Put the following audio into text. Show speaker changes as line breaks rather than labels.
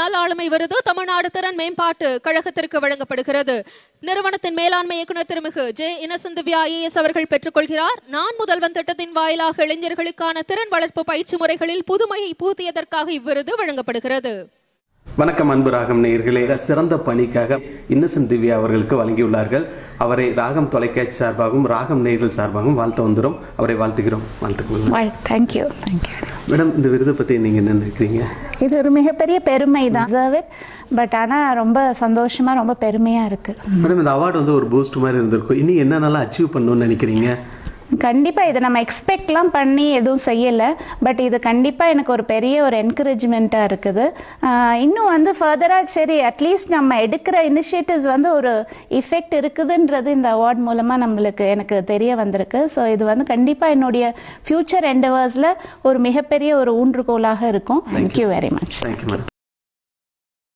நல்ஆளுமை விருது தமிழ்நாடு திறன் மேம்பாட்டு கழகத்திற்கு வழங்கப்படுகிறது. நிறுவனத்தின் மேலாண்மை இயக்குநர் திருமிகு ஜே இன்னசென்ட் திவ்யா IAS அவர்கள் பெற்றுக்கொள்கிறார். நான் முதல்வன் திட்டத்தின் வாயிலாக இளைஞர்களுக்கான திறன் வளர்ப்பு பயிற்சி முறைகளில் புதுமையை புகுத்தியதற்காக இவ்விருது வழங்கப்படுகிறது.
வணக்கம் அன்பு ராகம் நேயர்களே. சிறந்த பணிக்காக இன்னசென்ட் திவ்யா அவர்களுக்கு வழங்கியுள்ளார்கள். அவரை ராகம் தொலைக்காட்சி சார்பாகவும் ராகம் நேயர்கள் சார்பாகவும் வாழ்த்து வந்துடும். அவரை வாழ்த்துகிறோம். வாழ்த்துக்கிறோம்.
தேங்க்யூ.
மேடம், இந்த விருதை பற்றி நீங்கள் என்ன நினைக்கிறீங்க?
இது ஒரு மிகப்பெரிய பெருமை தான். பட் ஆனால் ரொம்ப சந்தோஷமாக ரொம்ப பெருமையாக இருக்குது.
மேடம், இந்த அவார்டு வந்து ஒரு பூஸ்ட் மாதிரி இருந்திருக்கும். இனி என்னென்னலாம் அச்சீவ் பண்ணணும்னு நினைக்கிறீங்க?
கண்டிப்பாக இதை நம்ம எக்ஸ்பெக்ட்லாம் பண்ணி எதுவும் செய்யலை. பட் இது கண்டிப்பாக எனக்கு ஒரு பெரிய ஒரு என்கரேஜ்மெண்ட்டாக இருக்குது. இன்னும் வந்து ஃபர்தராக சரி அட்லீஸ்ட் நம்ம எடுக்கிற இனிஷியேட்டிவ்ஸ் வந்து ஒரு இஃபெக்ட் இருக்குதுன்றது இந்த அவார்ட் மூலமாக எனக்கு தெரிய வந்திருக்கு. ஸோ இது வந்து கண்டிப்பாக என்னுடைய ஃப்யூச்சர் எண்டவர்ஸில் ஒரு மிகப்பெரிய ஒரு ஊன்றுகோலாக இருக்கும். Thank you very much.
Thank you madam.